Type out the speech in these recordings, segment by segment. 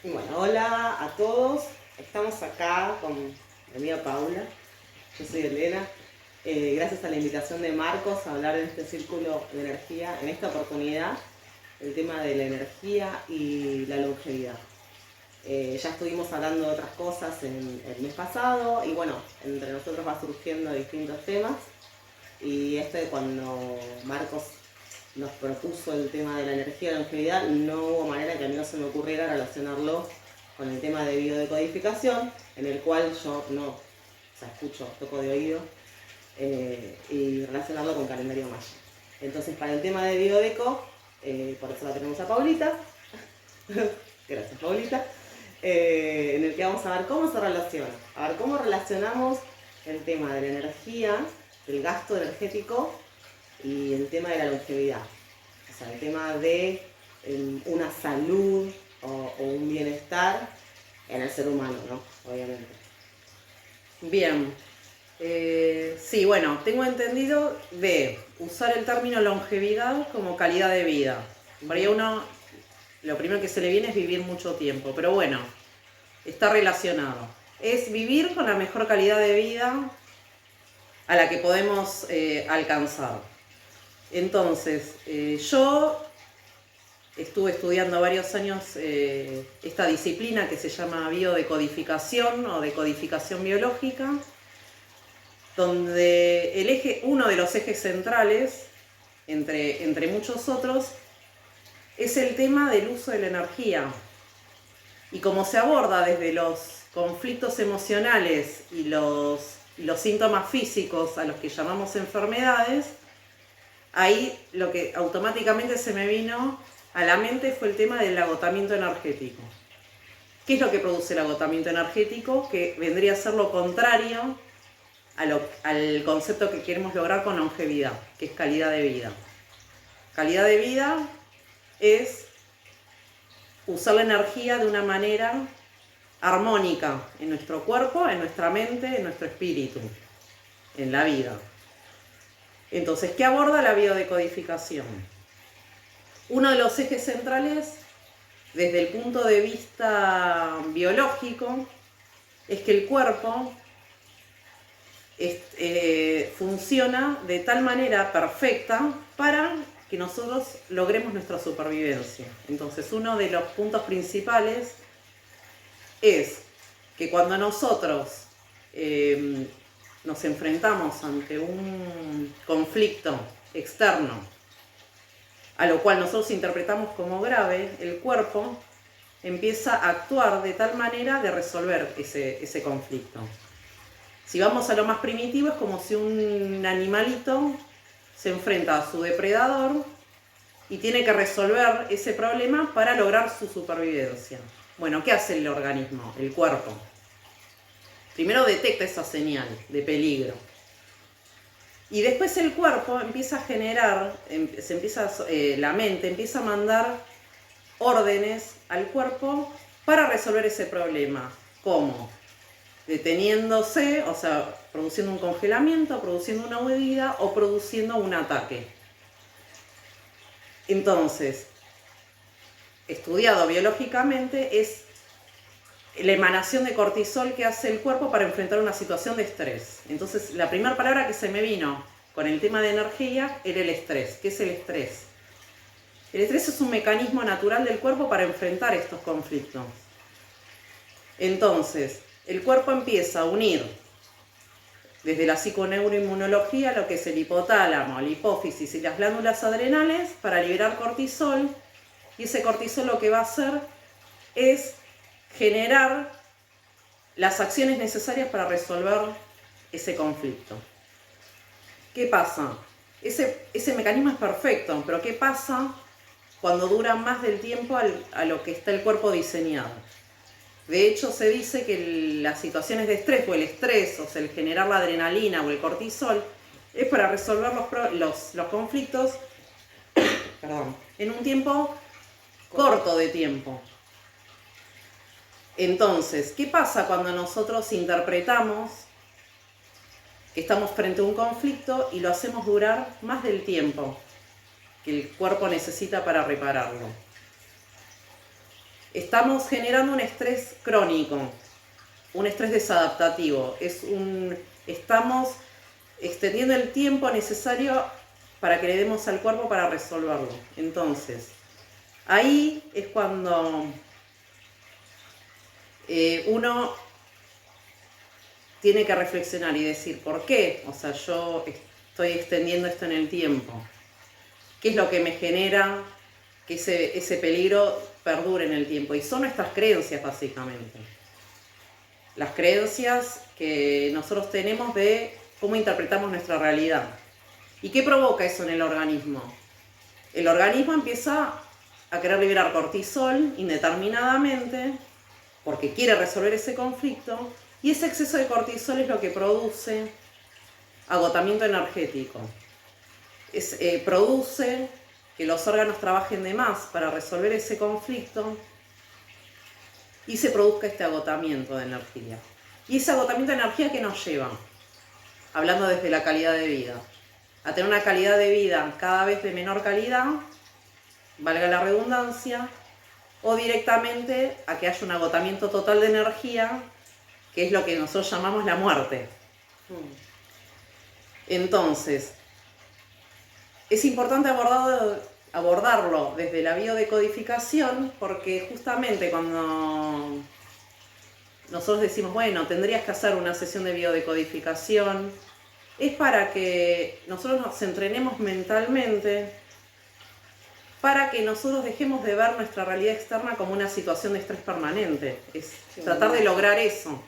Bueno, hola a todos. Estamos acá con mi amiga Paula. Yo soy Elena. Gracias a la invitación de Marcos a hablar en este círculo de energía, en esta oportunidad, el tema de la energía y la longevidad. Ya estuvimos hablando de otras cosas en el mes pasado y bueno, entre nosotros va surgiendo distintos temas. Y cuando Marcos nos propuso el tema de la energía y la longevidad, no hubo manera que a mí no se me ocurriera relacionarlo con el tema de biodecodificación, en el cual yo no, o sea, escucho, toco de oído, y relacionarlo con calendario maya. Entonces, para el tema de biodeco, por eso la tenemos a Paulita, gracias Paulita, en el que vamos a ver cómo se relaciona, a ver cómo relacionamos el tema de la energía, el gasto energético y el tema de la longevidad. O sea, el tema de una salud o un bienestar en el ser humano, ¿no? Obviamente. Bien, sí, bueno, tengo entendido de usar el término longevidad como calidad de vida. Por ahí uno, lo primero que se le viene es vivir mucho tiempo, pero bueno, está relacionado. Es vivir con la mejor calidad de vida a la que podemos alcanzar. Entonces, yo estuve estudiando varios años esta disciplina que se llama biodecodificación o decodificación biológica, donde uno de los ejes centrales, entre muchos otros, es el tema del uso de la energía. Y como se aborda desde los conflictos emocionales y los síntomas físicos a los que llamamos enfermedades, ahí lo que automáticamente se me vino a la mente fue el tema del agotamiento energético. ¿Qué es lo que produce el agotamiento energético? Que vendría a ser lo contrario al concepto que queremos lograr con longevidad, que es calidad de vida. Calidad de vida es usar la energía de una manera armónica en nuestro cuerpo, en nuestra mente, en nuestro espíritu, en la vida. Entonces, ¿qué aborda la biodecodificación? Uno de los ejes centrales, desde el punto de vista biológico, es que el cuerpo funciona de tal manera perfecta para que nosotros logremos nuestra supervivencia. Entonces, uno de los puntos principales es que cuando nosotros nos enfrentamos ante un conflicto externo, a lo cual nosotros interpretamos como grave, el cuerpo empieza a actuar de tal manera de resolver ese conflicto. Si vamos a lo más primitivo, es como si un animalito se enfrenta a su depredador y tiene que resolver ese problema para lograr su supervivencia. Bueno, ¿qué hace el organismo, el cuerpo? Primero detecta esa señal de peligro. Y después el cuerpo empieza a generar, la mente empieza a mandar órdenes al cuerpo para resolver ese problema. ¿Cómo? Deteniéndose, o sea, produciendo un congelamiento, produciendo una huida o produciendo un ataque. Entonces, estudiado biológicamente, es la emanación de cortisol que hace el cuerpo para enfrentar una situación de estrés. Entonces, la primera palabra que se me vino con el tema de energía era el estrés. ¿Qué es el estrés? El estrés es un mecanismo natural del cuerpo para enfrentar estos conflictos. Entonces, el cuerpo empieza a unir desde la psiconeuroinmunología lo que es el hipotálamo, la hipófisis y las glándulas adrenales para liberar cortisol, y ese cortisol lo que va a hacer es generar las acciones necesarias para resolver ese conflicto. ¿Qué pasa? Ese mecanismo es perfecto, pero ¿qué pasa cuando dura más del tiempo a lo que está el cuerpo diseñado? De hecho, se dice que las situaciones de estrés o el estrés, o sea, el generar la adrenalina o el cortisol, es para resolver los conflictos en un tiempo corto de tiempo. Entonces, ¿qué pasa cuando nosotros interpretamos que estamos frente a un conflicto y lo hacemos durar más del tiempo que el cuerpo necesita para repararlo? estamos generando un estrés crónico, un estrés desadaptativo. Estamos extendiendo el tiempo necesario para que le demos al cuerpo para resolverlo. Entonces, ahí es cuando uno tiene que reflexionar y decir, ¿por qué? O sea, yo estoy extendiendo esto en el tiempo. ¿Qué es lo que me genera que ese peligro perdure en el tiempo? Y son nuestras creencias, básicamente. Las creencias que nosotros tenemos de cómo interpretamos nuestra realidad. ¿Y qué provoca eso en el organismo? El organismo empieza a querer liberar cortisol indeterminadamente porque quiere resolver ese conflicto, y ese exceso de cortisol es lo que produce agotamiento energético. Produce que los órganos trabajen de más para resolver ese conflicto y se produzca este agotamiento de energía. Y ese agotamiento de energía, ¿qué nos lleva? Hablando desde la calidad de vida, a tener una calidad de vida cada vez de menor calidad, valga la redundancia, o directamente a que haya un agotamiento total de energía, que es lo que nosotros llamamos la muerte. Entonces, es importante abordarlo desde la biodecodificación, porque justamente cuando nosotros decimos, bueno, tendrías que hacer una sesión de biodecodificación, es para que nosotros nos entrenemos mentalmente, para que nosotros dejemos de ver nuestra realidad externa como una situación de estrés permanente. Es tratar de lograr eso.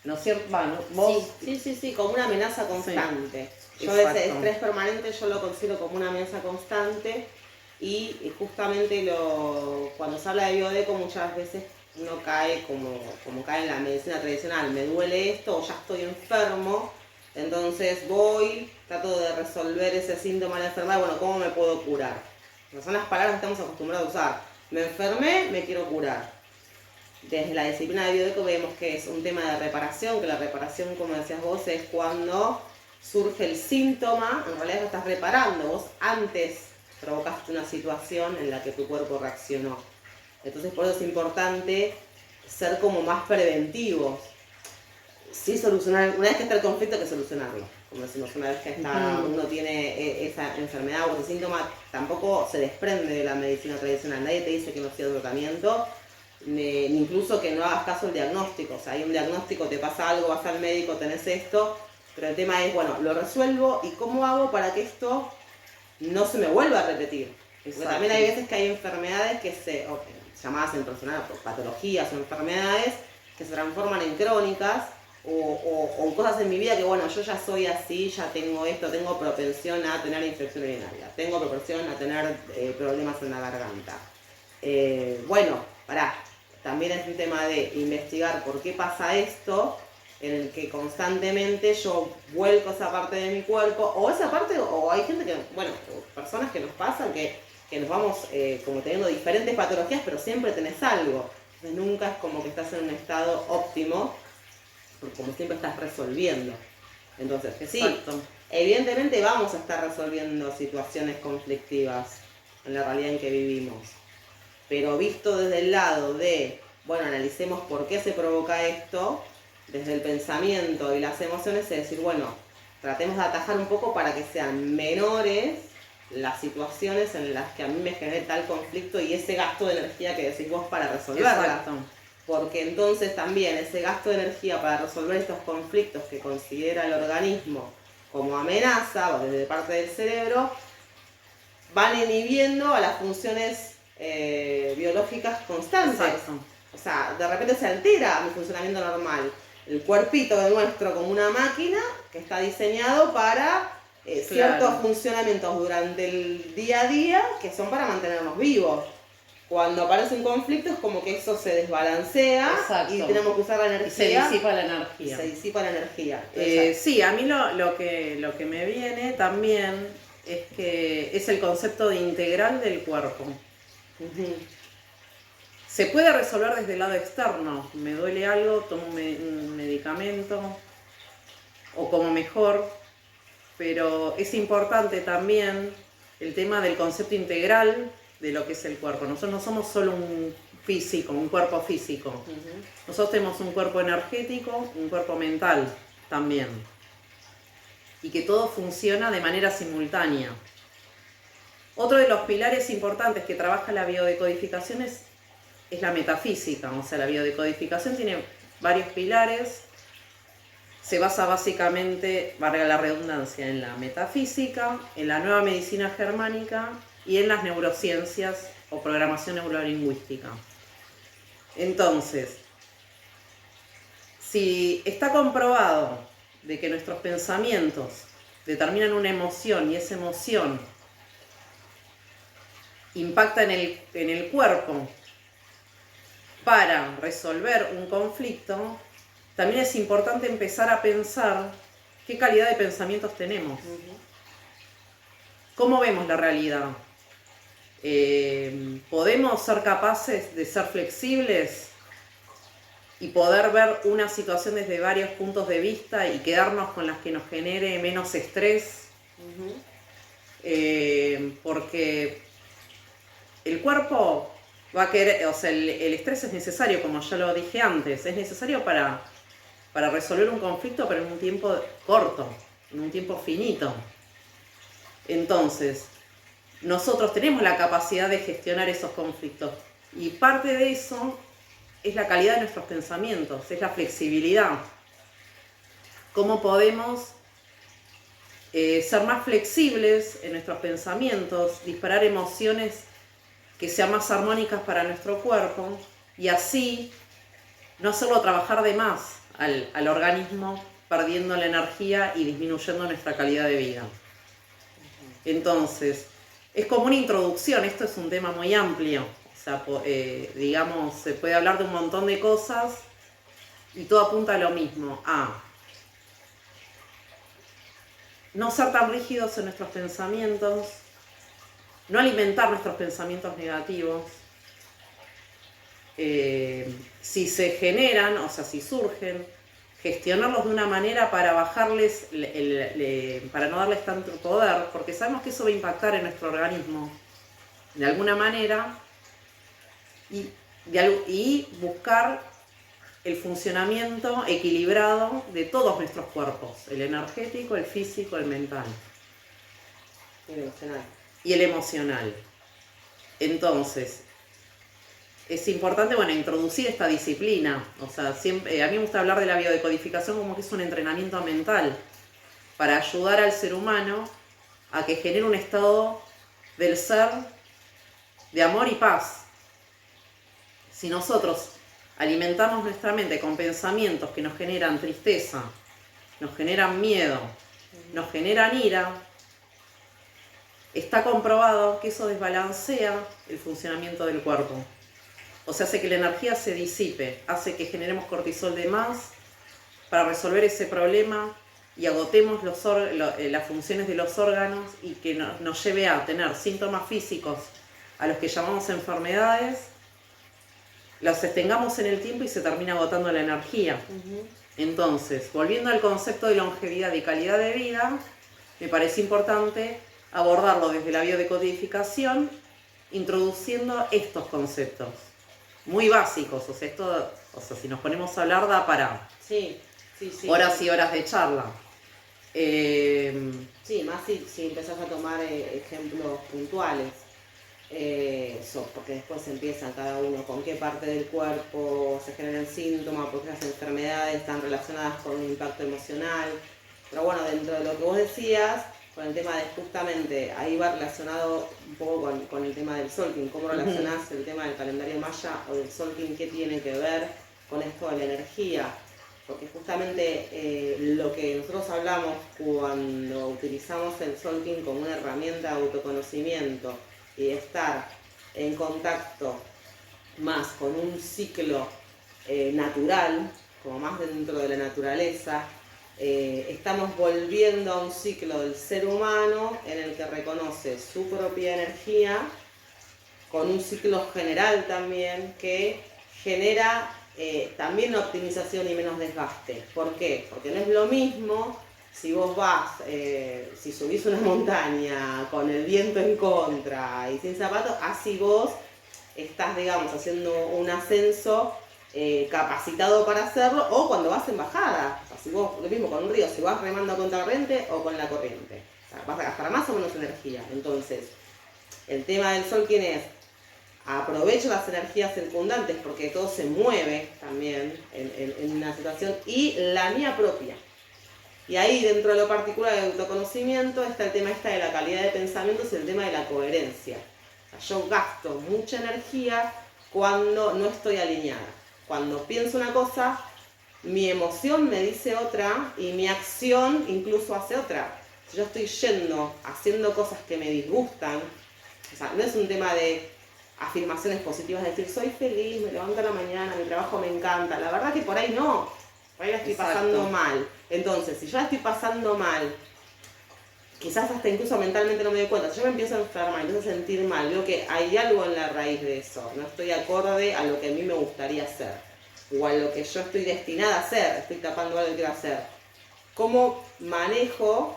¿No es cierto? Bueno, vos... Sí, como una amenaza constante. Sí, yo ese estrés permanente yo lo considero como una amenaza constante, y justamente cuando se habla de biodeco muchas veces uno cae como cae en la medicina tradicional. Me duele esto o ya estoy enfermo, entonces voy, trato de resolver ese síntoma de la enfermedad. Bueno, ¿cómo me puedo curar? No son las palabras que estamos acostumbrados a usar. Me enfermé, me quiero curar. Desde la disciplina de biodeco vemos que es un tema de reparación, que la reparación, como decías vos, es cuando surge el síntoma, en realidad lo estás reparando. Vos antes provocaste una situación en la que tu cuerpo reaccionó. Entonces por eso es importante ser como más preventivos. Sí, solucionar, una vez que está el conflicto hay que solucionarlo. Como decimos, una vez que uno tiene esa enfermedad o ese síntoma, tampoco se desprende de la medicina tradicional. Nadie te dice que no siga el tratamiento, ni incluso que no hagas caso al diagnóstico. O sea, hay un diagnóstico, te pasa algo, vas al médico, tenés esto, pero el tema es, bueno, lo resuelvo y cómo hago para que esto no se me vuelva a repetir. Porque también hay veces que hay enfermedades que llamadas en personal patologías o enfermedades que se transforman en crónicas, o cosas en mi vida que, bueno, yo ya soy así, ya tengo esto, tengo propensión a tener infección urinaria, tengo propensión a tener problemas en la garganta. Bueno, también es un tema de investigar por qué pasa esto, en el que constantemente yo vuelco esa parte de mi cuerpo, o esa parte, o hay gente que, bueno, personas que nos pasan que nos vamos como teniendo diferentes patologías, pero siempre tenés algo. Entonces nunca es como que estás en un estado óptimo, porque como siempre estás resolviendo. Entonces, que sí, evidentemente vamos a estar resolviendo situaciones conflictivas en la realidad en que vivimos. Pero visto desde el lado de, bueno, analicemos por qué se provoca esto, desde el pensamiento y las emociones, es decir, bueno, tratemos de atajar un poco para que sean menores las situaciones en las que a mí me genere tal conflicto y ese gasto de energía que decís vos para resolverla. Exacto. Porque entonces también ese gasto de energía para resolver estos conflictos que considera el organismo como amenaza, o desde parte del cerebro, van inhibiendo a las funciones biológicas constantes. Exacto. O sea, de repente se altera mi funcionamiento normal. El cuerpito de nuestro como una máquina que está diseñado para ciertos funcionamientos durante el día a día que son para mantenernos vivos. Cuando aparece un conflicto es como que eso se desbalancea. Exacto. Y tenemos que usar la energía. Y se disipa la energía. Se disipa la energía. Sí, a mí lo que me viene también es que es el concepto de integral del cuerpo. Se puede resolver desde el lado externo. Me duele algo, tomo un medicamento o como mejor, pero es importante también el tema del concepto integral de lo que es el cuerpo. Nosotros no somos solo físico, un cuerpo físico. Ujú. Nosotros tenemos un cuerpo energético, un cuerpo mental también. Y que todo funciona de manera simultánea. Otro de los pilares importantes que trabaja la biodecodificación es la metafísica. O sea, la biodecodificación tiene varios pilares. Se basa básicamente, valga la redundancia, en la metafísica, en la nueva medicina germánica y en las neurociencias o programación neurolingüística. Entonces, si está comprobado de que nuestros pensamientos determinan una emoción y esa emoción impacta en el cuerpo para resolver un conflicto, también es importante empezar a pensar qué calidad de pensamientos tenemos. ¿Cómo vemos la realidad? ¿Podemos ser capaces de ser flexibles y poder ver una situación desde varios puntos de vista y quedarnos con las que nos genere menos estrés? Porque el cuerpo va a querer, o sea, el estrés es necesario, como ya lo dije antes, es necesario para resolver un conflicto, pero en un tiempo corto, en un tiempo finito. Entonces, nosotros tenemos la capacidad de gestionar esos conflictos y parte de eso es la calidad de nuestros pensamientos, es la flexibilidad. ¿Cómo podemos ser más flexibles en nuestros pensamientos, disparar emociones que sean más armónicas para nuestro cuerpo y así no hacerlo trabajar de más al organismo, perdiendo la energía y disminuyendo nuestra calidad de vida? Entonces, es como una introducción, esto es un tema muy amplio, o sea, digamos, se puede hablar de un montón de cosas y todo apunta a lo mismo, a no ser tan rígidos en nuestros pensamientos, no alimentar nuestros pensamientos negativos. Si se generan, o sea, si surgen, gestionarlos de una manera para bajarles, para no darles tanto poder, porque sabemos que eso va a impactar en nuestro organismo de alguna manera, y buscar el funcionamiento equilibrado de todos nuestros cuerpos, el energético, el físico, el mental. Y el emocional. Y el emocional. Entonces, es importante, bueno, introducir esta disciplina. O sea, siempre, a mí me gusta hablar de la biodecodificación como que es un entrenamiento mental para ayudar al ser humano a que genere un estado del ser de amor y paz. Si nosotros alimentamos nuestra mente con pensamientos que nos generan tristeza, nos generan miedo, nos generan ira, está comprobado que eso desbalancea el funcionamiento del cuerpo. O sea, hace que la energía se disipe, hace que generemos cortisol de más para resolver ese problema y agotemos las funciones de los órganos y que nos lleve a tener síntomas físicos a los que llamamos enfermedades, los tengamos en el tiempo y se termina agotando la energía. Entonces, volviendo al concepto de longevidad y calidad de vida, me parece importante abordarlo desde la biodecodificación, introduciendo estos conceptos muy básicos. O sea, si nos ponemos a hablar da para horas y horas de charla. Sí, más si empezás a tomar ejemplos puntuales. Porque después empiezan cada uno con qué parte del cuerpo se generan síntomas, porque las enfermedades están relacionadas con un impacto emocional. Pero bueno, dentro de lo que vos decías, con el tema de justamente, ahí va relacionado un poco con el tema del Solking. ¿Cómo relacionás el tema del calendario maya o del Solking? ¿Qué tiene que ver con esto de la energía? Porque justamente lo que nosotros hablamos cuando utilizamos el Solking como una herramienta de autoconocimiento y de estar en contacto más con un ciclo natural, como más dentro de la naturaleza, estamos volviendo a un ciclo del ser humano en el que reconoce su propia energía, con un ciclo general también que genera también optimización y menos desgaste. ¿Por qué? Porque no es lo mismo si vos vas, si subís una montaña con el viento en contra y sin zapatos, así vos estás, digamos, haciendo un ascenso capacitado para hacerlo, o cuando vas en bajada. O sea, si vos, lo mismo con un río, si vas remando contra corriente o con la corriente. O sea, vas a gastar más o menos energía. Entonces, el tema del sol, ¿quién es? Aprovecho las energías circundantes porque todo se mueve también en una situación, y la mía propia. Y ahí, dentro de lo particular del autoconocimiento, está el tema de la calidad de pensamientos y el tema de la coherencia. O sea, yo gasto mucha energía cuando no estoy alineada. Cuando pienso una cosa, mi emoción me dice otra y mi acción incluso hace otra. Si yo estoy yendo, haciendo cosas que me disgustan, o sea, no es un tema de afirmaciones positivas, decir soy feliz, me levanto a la mañana, mi trabajo me encanta. La verdad que por ahí no, por ahí la estoy pasando mal. Entonces, si yo la estoy pasando mal, quizás hasta incluso mentalmente no me doy cuenta, si yo me empiezo a enfermar, empiezo a sentir mal, veo que hay algo en la raíz de eso, no estoy acorde a lo que a mí me gustaría hacer, o a lo que yo estoy destinada a hacer, estoy tapando algo que quiero hacer. ¿Cómo manejo?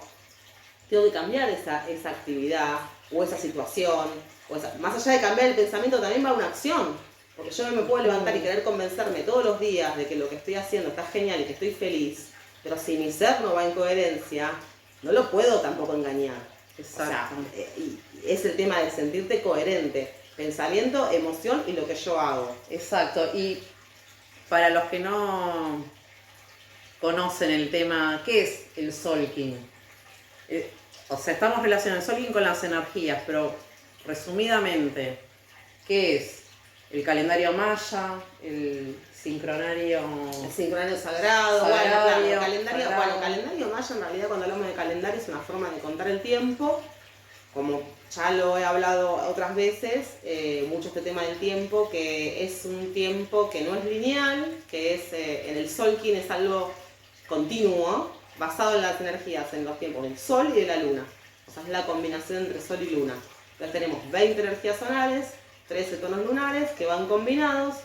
Tengo que cambiar esa actividad o esa situación. O esa, más allá de cambiar el pensamiento, también va una acción. Porque yo no me puedo levantar y querer convencerme todos los días de que lo que estoy haciendo está genial y que estoy feliz, pero si mi ser no va en coherencia, no lo puedo tampoco engañar. Exacto. O sea, es el tema de sentirte coherente. Pensamiento, emoción y lo que yo hago. Exacto. Y para los que no conocen el tema, ¿qué es el Solking? O sea, estamos relacionando el Solking con las energías, pero resumidamente, ¿qué es? El calendario maya, el sincronario... El sincronario sagrado, sagrario, calendario maya, en realidad cuando hablamos de calendario es una forma de contar el tiempo. Como ya lo he hablado otras veces, mucho este tema del tiempo, que es un tiempo que no es lineal, que es en el Solking es algo continuo, basado en las energías, en los tiempos del Sol y de la Luna. O sea, es la combinación entre Sol y Luna. Entonces tenemos 20 energías solares, 13 tonos lunares que van combinados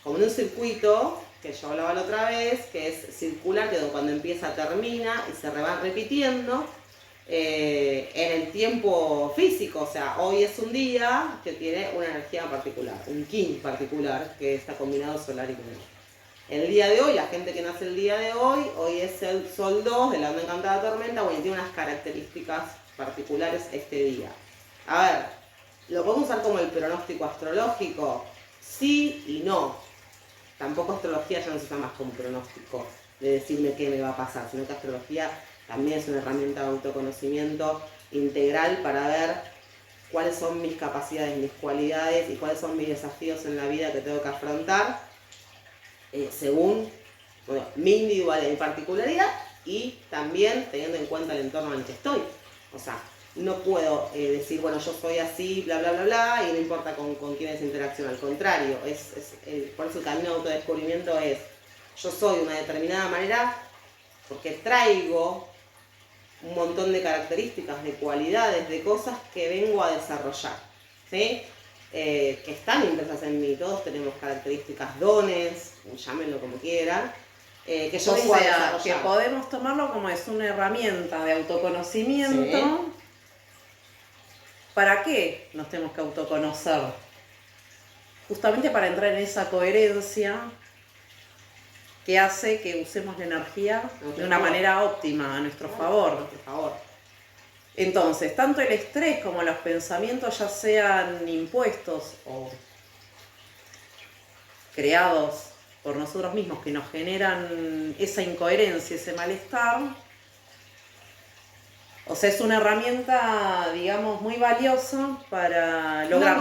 como en un circuito, que yo hablaba la otra vez, que es circular, que cuando empieza termina y se va repitiendo en el tiempo físico. O sea, hoy es un día que tiene una energía particular, un kin particular, que está combinado solar y lunar. El día de hoy, la gente que nace el día de hoy es el Sol 2 de la onda encantada tormenta, bueno, tiene unas características particulares este día. A ver, ¿lo podemos usar como el pronóstico astrológico? Sí y no. Tampoco astrología ya no se usa más como pronóstico de decirme qué me va a pasar, sino que astrología también es una herramienta de autoconocimiento integral para ver cuáles son mis capacidades, mis cualidades y cuáles son mis desafíos en la vida que tengo que afrontar según mi individualidad y particularidad, y también teniendo en cuenta el entorno en el que estoy. O sea, no puedo decir, bueno, yo soy así, bla, bla, bla, bla, y no importa con quién interacción. Al contrario, por eso el camino de autodescubrimiento es, yo soy de una determinada manera porque traigo un montón de características, de cualidades, de cosas que vengo a desarrollar, ¿sí? Que están impresas en mí. Todos tenemos características, dones, llámenlo como quieran, que yo vengo a desarrollar. Que podemos tomarlo como es una herramienta de autoconocimiento. Sí. ¿Para qué nos tenemos que autoconocer? Justamente para entrar en esa coherencia que hace que usemos la energía de una manera óptima, a nuestro favor. Entonces, tanto el estrés como los pensamientos, ya sean impuestos o creados por nosotros mismos, que nos generan esa incoherencia, ese malestar, o sea, es una herramienta, digamos, muy valiosa para lograr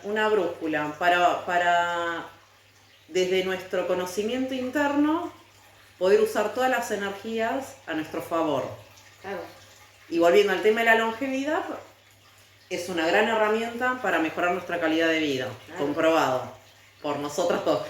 una brújula, para desde nuestro conocimiento interno poder usar todas las energías a nuestro favor. Claro. Y volviendo al tema de la longevidad, es una gran herramienta para mejorar nuestra calidad de vida, comprobado por nosotros dos.